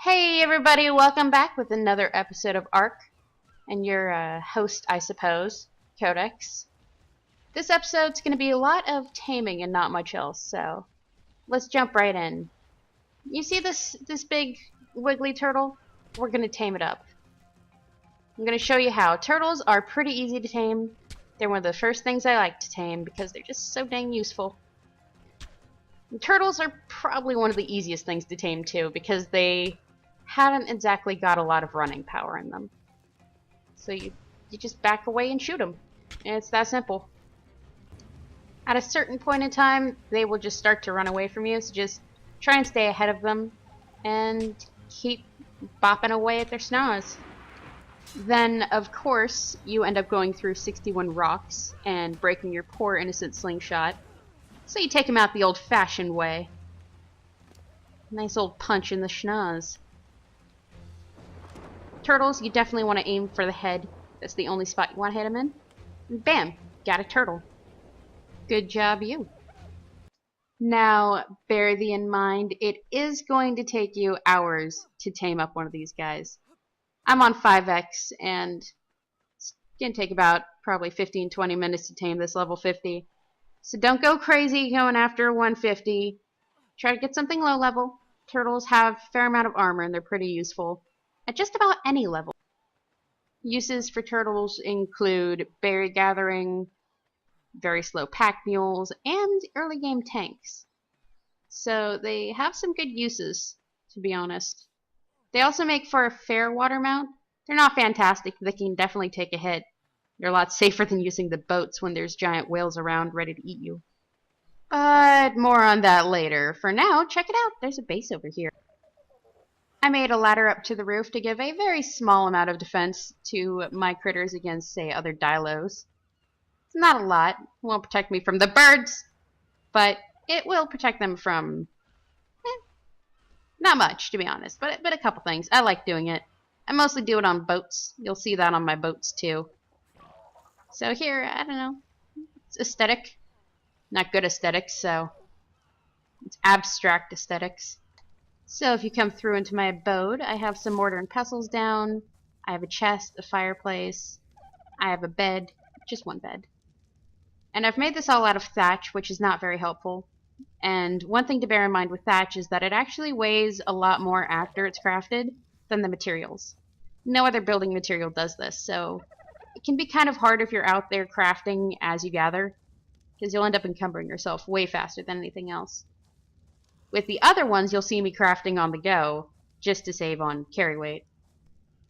Hey everybody, welcome back with another episode of Ark, and your host, I suppose, Codex. This episode's going to be a lot of taming and not much else, so let's jump right in. You see this big wiggly turtle? We're going to tame it up. I'm going to show you how. Turtles are pretty easy to tame. They're one of the first things I like to tame because they're just so dang useful. And turtles are probably one of the easiest things to tame too because they haven't exactly got a lot of running power in them. So you just back away and shoot them. And it's that simple. At a certain point in time, they will just start to run away from you, so just try and stay ahead of them and keep bopping away at their snaz. Then, of course, you end up going through 61 rocks and breaking your poor innocent slingshot. So you take him out the old-fashioned way. Nice old punch in the schnoz. Turtles, you definitely want to aim for the head. That's the only spot you want to hit him in. And bam! Got a turtle. Good job, you. Now, bear thee in mind, it is going to take you hours to tame up one of these guys. I'm on 5x, and it's going to take about probably 15-20 minutes to tame this level 50. So don't go crazy going after 150. Try to get something low level. Turtles have a fair amount of armor, and they're pretty useful at just about any level. Uses for turtles include berry gathering, very slow pack mules, and early game tanks. So they have some good uses, to be honest. They also make for a fair water mount. They're not fantastic, but they can definitely take a hit. They're a lot safer than using the boats when there's giant whales around ready to eat you. But more on that later. For now, check it out. There's a base over here. I made a ladder up to the roof to give a very small amount of defense to my critters against, say, other dilos. It's not a lot. It won't protect me from the birds, but it will protect them from, not much, to be honest, but a couple things. I like doing it. I mostly do it on boats. You'll see that on my boats, too. So here, I don't know. It's aesthetic. Not good aesthetics, so it's abstract aesthetics. So if you come through into my abode, I have some mortar and pestles down. I have a chest, a fireplace. I have a bed, just one bed. And I've made this all out of thatch, which is not very helpful. And one thing to bear in mind with thatch is that it actually weighs a lot more after it's crafted than the materials. No other building material does this, so it can be kind of hard if you're out there crafting as you gather, because you'll end up encumbering yourself way faster than anything else. With the other ones, you'll see me crafting on the go, just to save on carry weight.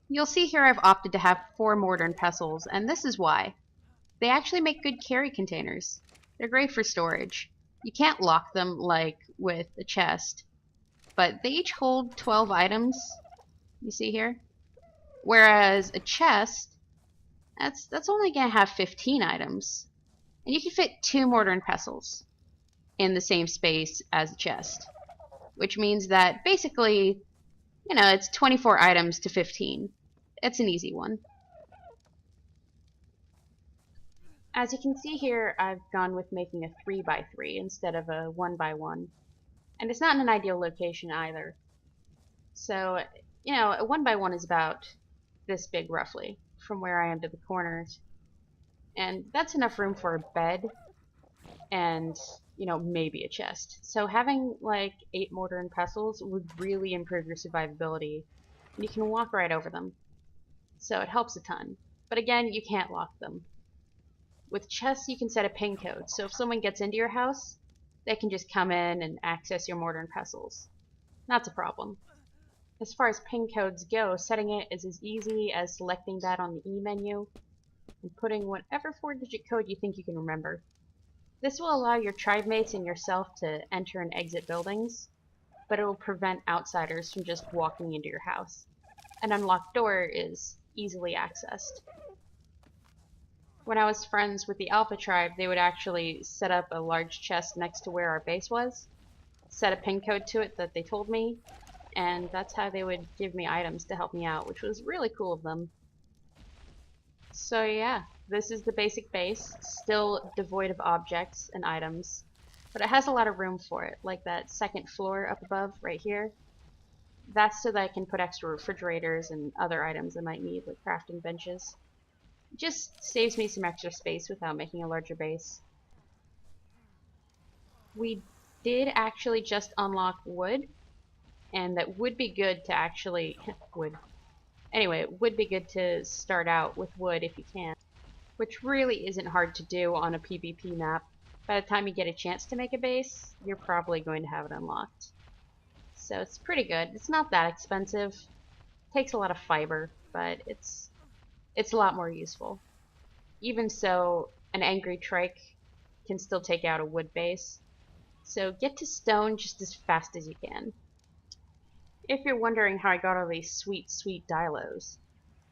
You'll see here I've opted to have 4 mortar and pestles, and this is why. They actually make good carry containers. They're great for storage. You can't lock them like with a chest, but they each hold 12 items, you see here? Whereas a chest, that's only going to have 15 items. And you can fit 2 mortar and pestles in the same space as a chest. Which means that basically, it's 24 items to 15. It's an easy one. As you can see here, I've gone with making a 3x3 instead of a 1x1. And it's not in an ideal location either. So, a 1x1 is about this big roughly, from where I am to the corners. And that's enough room for a bed and, maybe a chest. So having like 8 mortar and pestles would really improve your survivability. And you can walk right over them. So it helps a ton. But again, you can't lock them. With chests, you can set a pin code. So if someone gets into your house, they can just come in and access your mortar and pestles. That's a problem. As far as pin codes go, setting it is as easy as selecting that on the E menu and putting whatever 4-digit code you think you can remember. This will allow your tribe mates and yourself to enter and exit buildings, but it will prevent outsiders from just walking into your house. An unlocked door is easily accessed. When I was friends with the Alpha tribe, they would actually set up a large chest next to where our base was, set a pin code to it that they told me, and that's how they would give me items to help me out, which was really cool of them. So yeah, this is the basic base, still devoid of objects and items, but it has a lot of room for it, like that second floor up above right here. That's so that I can put extra refrigerators and other items I might need, like crafting benches. It just saves me some extra space without making a larger base. We did actually just unlock wood, and that would be good to actually wood. Anyway, it would be good to start out with wood if you can, which really isn't hard to do on a PvP map. By the time you get a chance to make a base, you're probably going to have it unlocked. So it's pretty good. It's not that expensive. It takes a lot of fiber, but it's a lot more useful. Even so, an angry trike can still take out a wood base. So get to stone just as fast as you can. If you're wondering how I got all these sweet, sweet dilos,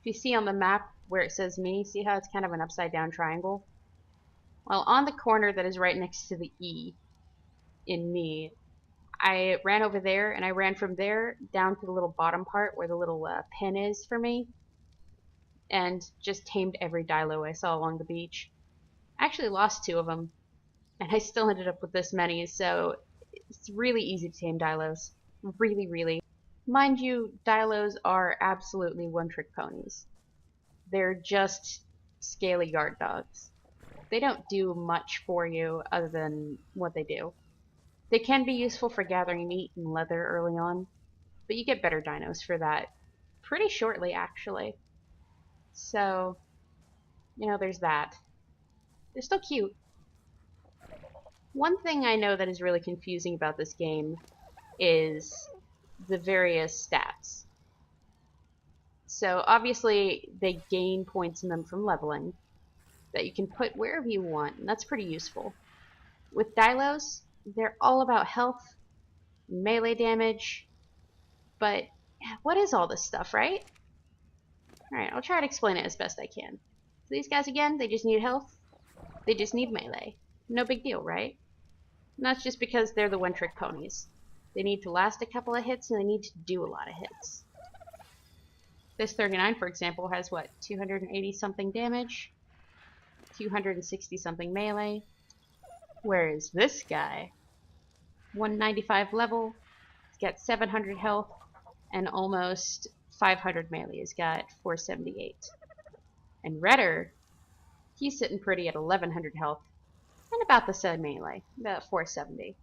if you see on the map where it says me, see how it's kind of an upside down triangle? Well, on the corner that is right next to the E in me, I ran over there, and I ran from there down to the little bottom part where the little pin is for me, and just tamed every dilo I saw along the beach. I actually lost 2 of them, and I still ended up with this many, so it's really easy to tame dilos. Really, really. Mind you, dilos are absolutely one-trick ponies. They're just scaly guard dogs. They don't do much for you other than what they do. They can be useful for gathering meat and leather early on, but you get better dinos for that pretty shortly, actually. So, there's that. They're still cute. One thing I know that is really confusing about this game is the various stats. So obviously they gain points in them from leveling that you can put wherever you want, and that's pretty useful. With Dilos, they're all about health, melee damage, but what is all this stuff, right? Alright, I'll try to explain it as best I can. So these guys again, they just need health, they just need melee. No big deal, right? And that's just because they're the one-trick ponies. They need to last a couple of hits, and they need to do a lot of hits. This 39, for example, has what, 280 something damage, 260 something melee, whereas this guy, 195 level, he's got 700 health and almost 500 melee. He's got 478. And Redder, he's sitting pretty at 1100 health and about the same melee, about 470.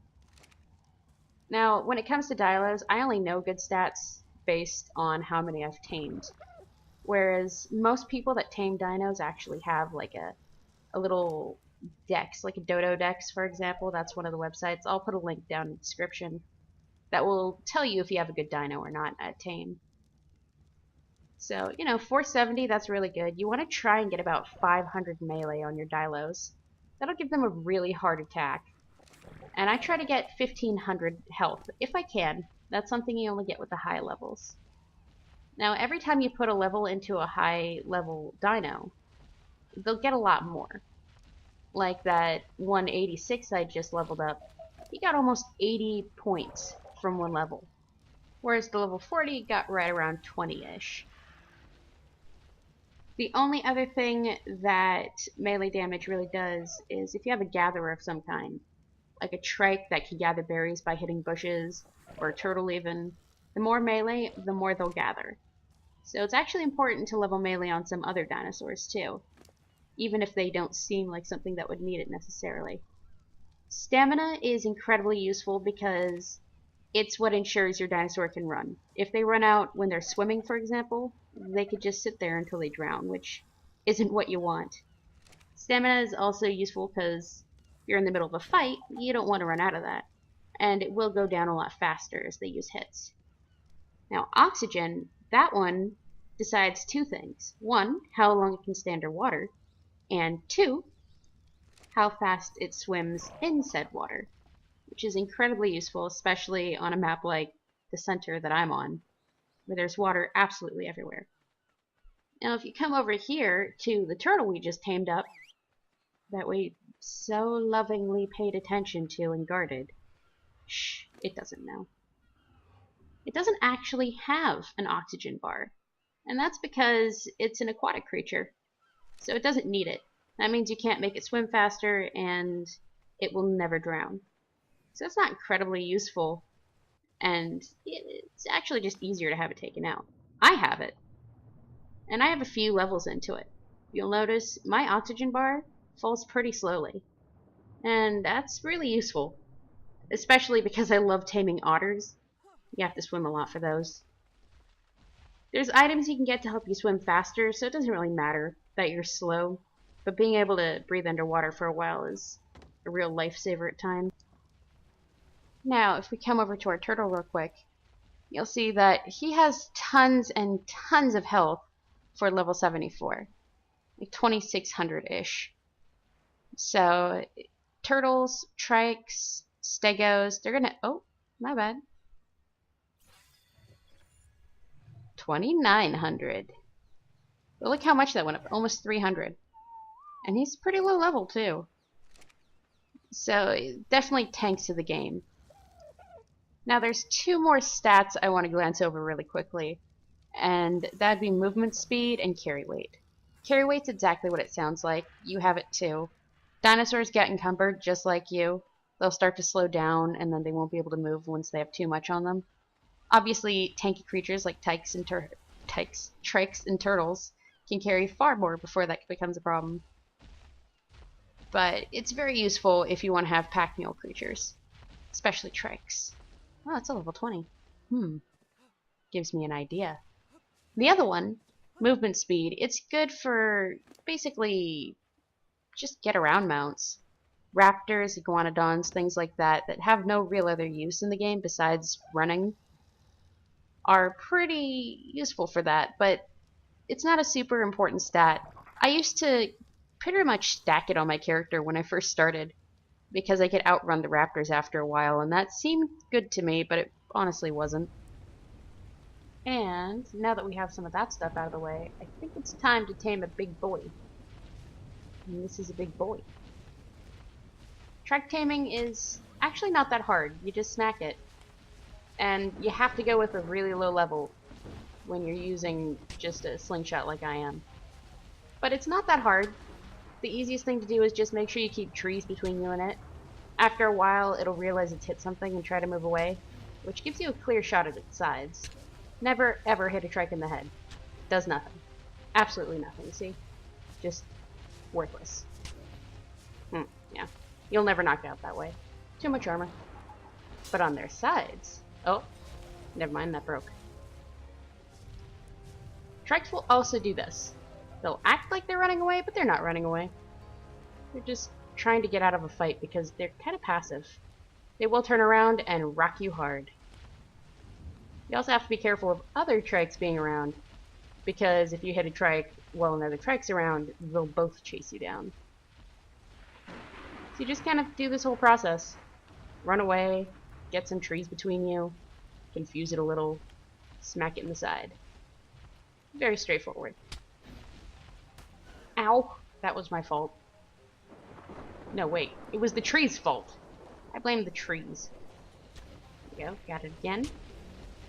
Now, when it comes to Dilos, I only know good stats based on how many I've tamed. Whereas most people that tame dinos actually have like a little dex, like a dodo dex, for example. That's one of the websites. I'll put a link down in the description that will tell you if you have a good dino or not at tame. So, 470, that's really good. You want to try and get about 500 melee on your dilos. That'll give them a really hard attack. And I try to get 1500 health, if I can. That's something you only get with the high levels. Now, every time you put a level into a high level dino, they'll get a lot more. Like that 186 I just leveled up, he got almost 80 points from one level. Whereas the level 40 got right around 20-ish. The only other thing that melee damage really does is if you have a gatherer of some kind, like a trike that can gather berries by hitting bushes, or a turtle even, the more melee, the more they'll gather. So it's actually important to level melee on some other dinosaurs too, even if they don't seem like something that would need it necessarily. Stamina is incredibly useful because it's what ensures your dinosaur can run. If they run out when they're swimming, for example, they could just sit there until they drown, which isn't what you want. Stamina is also useful because if you're in the middle of a fight, you don't want to run out of that, and it will go down a lot faster as they use hits. Now, oxygen, that one decides 2 things. 1, how long it can stand underwater, and 2, how fast it swims in said water, which is incredibly useful, especially on a map like the center that I'm on, where there's water absolutely everywhere. Now, if you come over here to the turtle we just tamed up, that we so lovingly paid attention to and guarded, shh, it doesn't know. It doesn't actually have an oxygen bar, and that's because it's an aquatic creature, so it doesn't need it. That means you can't make it swim faster, and it will never drown. So it's not incredibly useful. and it's actually just easier to have it taken out. I have it, and I have a few levels into it. You'll notice my oxygen bar falls pretty slowly, and that's really useful, especially because I love taming otters. You have to swim a lot for those. There's items you can get to help you swim faster, so it doesn't really matter that you're slow, but being able to breathe underwater for a while is a real lifesaver at times. Now, if we come over to our turtle real quick, you'll see that he has tons and tons of health for level 74. Like 2,600-ish. So, turtles, trikes, stegos, they're gonna... Oh, my bad. 2,900. But look how much that went up. Almost 300. And he's pretty low level, too. So, definitely tanks to the game. Now, there's two more stats I want to glance over really quickly. And that'd be movement speed and carry weight. Carry weight's exactly what it sounds like. You have it too. Dinosaurs get encumbered just like you. They'll start to slow down and then they won't be able to move once they have too much on them. Obviously, tanky creatures like trikes and turtles can carry far more before that becomes a problem. But it's very useful if you want to have pack mule creatures, especially trikes. Oh, it's a level 20. Gives me an idea. The other one, movement speed, it's good for basically just get around mounts. Raptors, iguanodons, things like that have no real other use in the game besides running are pretty useful for that, but it's not a super important stat. I used to pretty much stack it on my character when I first started because I could outrun the raptors after a while, and that seemed good to me, but it honestly wasn't. And now that we have some of that stuff out of the way, I think it's time to tame a big boy. And this is a big boy. Trike taming is actually not that hard. You just smack it. And you have to go with a really low level when you're using just a slingshot like I am. But it's not that hard. The easiest thing to do is just make sure you keep trees between you and it. After a while, it'll realize it's hit something and try to move away, which gives you a clear shot at its sides. Never ever hit a trike in the head. Does nothing. Absolutely nothing, see? Just worthless. Yeah. You'll never knock it out that way. Too much armor. But on their sides... Oh, never mind, that broke. Trikes will also do this. They'll act like they're running away, but they're not running away. They're just trying to get out of a fight because they're kind of passive. They will turn around and rock you hard. You also have to be careful of other trikes being around, because if you hit a trike while another trike's around, they'll both chase you down. So you just kind of do this whole process. Run away, get some trees between you, confuse it a little, smack it in the side. Very straightforward. Ow! That was my fault. No, wait. It was the tree's fault. I blame the trees. There we go. Got it again.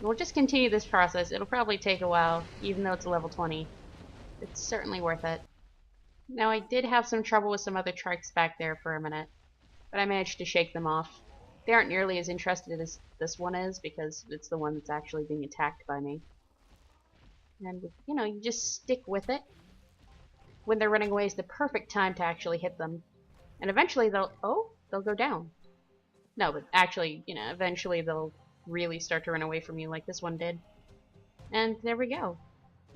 We'll just continue this process. It'll probably take a while, even though it's a level 20. It's certainly worth it. Now, I did have some trouble with some other trikes back there for a minute, but I managed to shake them off. They aren't nearly as interested as this one is, because it's the one that's actually being attacked by me. And, you know, you just stick with it. When they're running away is the perfect time to actually hit them. And eventually they'll go down. No, but actually, you know, eventually they'll really start to run away from you like this one did. And there we go.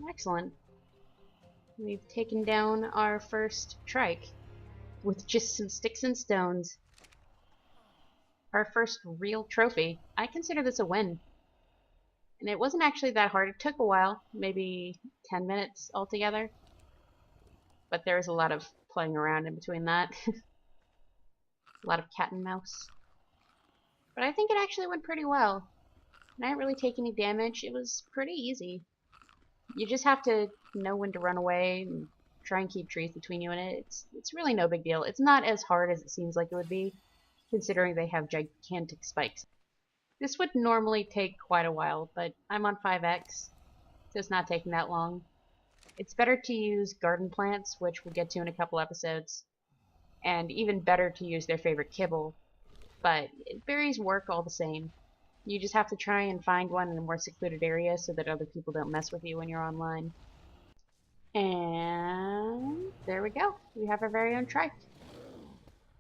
Excellent. We've taken down our first trike with just some sticks and stones. Our first real trophy. I consider this a win. And it wasn't actually that hard. It took a while, maybe 10 minutes altogether. But there was a lot of playing around in between that. A lot of cat and mouse. But I think it actually went pretty well. And I didn't really take any damage. It was pretty easy. You just have to know when to run away and try and keep trees between you and it. It's really no big deal. It's not as hard as it seems like it would be, considering they have gigantic spikes. This would normally take quite a while, but I'm on 5x, so it's not taking that long. It's better to use garden plants, which we'll get to in a couple episodes, and even better to use their favorite kibble, but berries work all the same. You just have to try and find one in a more secluded area so that other people don't mess with you when you're online. And there we go. We have our very own trike.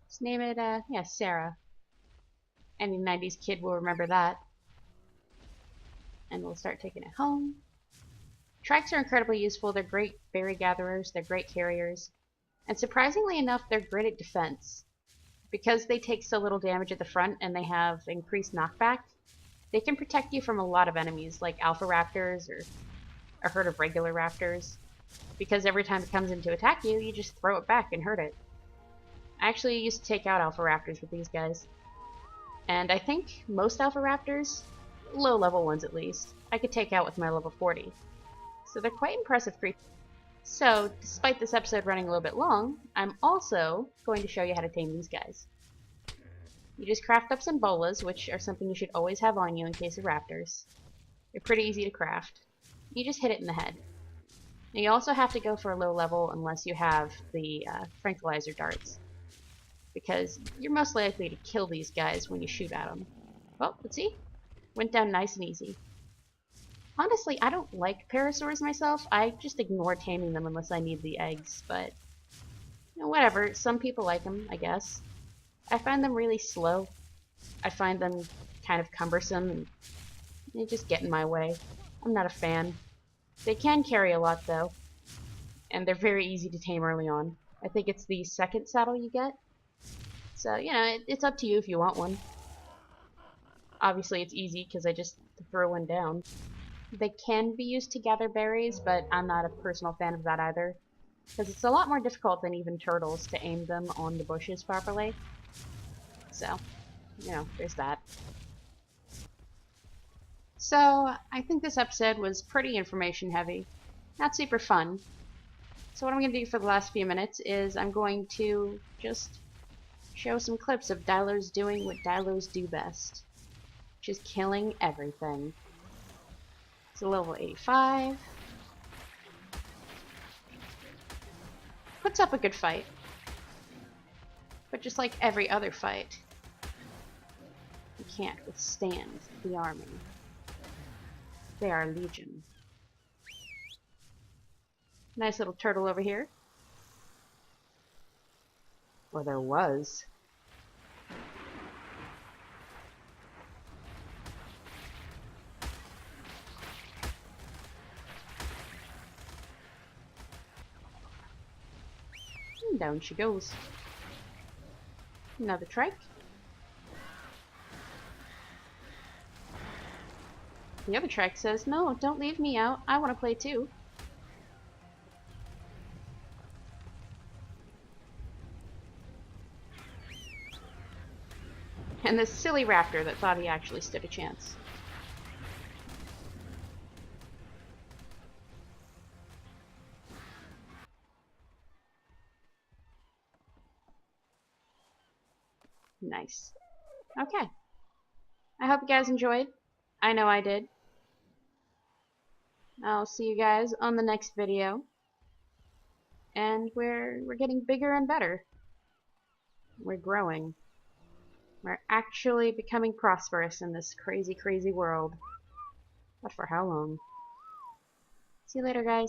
Let's name it, yeah, Sarah. Any 90s kid will remember that. And we'll start taking it home. Trikes are incredibly useful. They're great berry gatherers. They're great carriers. And surprisingly enough, they're great at defense. Because they take so little damage at the front and they have increased knockback, they can protect you from a lot of enemies, like alpha raptors or a herd of regular raptors. Because every time it comes in to attack you, you just throw it back and hurt it. I actually used to take out alpha raptors with these guys. And I think most alpha raptors, low level ones at least, I could take out with my level 40. So they're quite impressive creatures. So, despite this episode running a little bit long, I'm also going to show you how to tame these guys. You just craft up some bolas, which are something you should always have on you in case of raptors. They're pretty easy to craft. You just hit it in the head. Now you also have to go for a low level unless you have the tranquilizer darts, because you're most likely to kill these guys when you shoot at them. Well, let's see. Went down nice and easy. Honestly, I don't like parasaurs myself. I just ignore taming them unless I need the eggs, but you know, whatever. Some people like them, I guess. I find them really slow. I find them kind of cumbersome, and they just get in my way. I'm not a fan. They can carry a lot, though, and they're very easy to tame early on. I think it's the second saddle you get. So, you know, it's up to you if you want one. Obviously, it's easy because I just throw one down. They can be used to gather berries, but I'm not a personal fan of that either, because it's a lot more difficult than even turtles to aim them on the bushes properly. So, you know, there's that. So, I think this episode was pretty information heavy. Not super fun. So what I'm going to do for the last few minutes is I'm going to just show some clips of Dilos doing what Dilos do best, which is killing everything. It's a level 85. Puts up a good fight. But just like every other fight, you can't withstand the army. They are legion. Nice little turtle over here. Or there was. And down she goes. Another trike. The other trike says, "No, don't leave me out. I want to play too." And this silly raptor that thought he actually stood a chance. Nice. Okay. I hope you guys enjoyed. I know I did. I'll see you guys on the next video. And we're getting bigger and better. We're growing. We're actually becoming prosperous in this crazy, crazy world. But for how long? See you later, guys.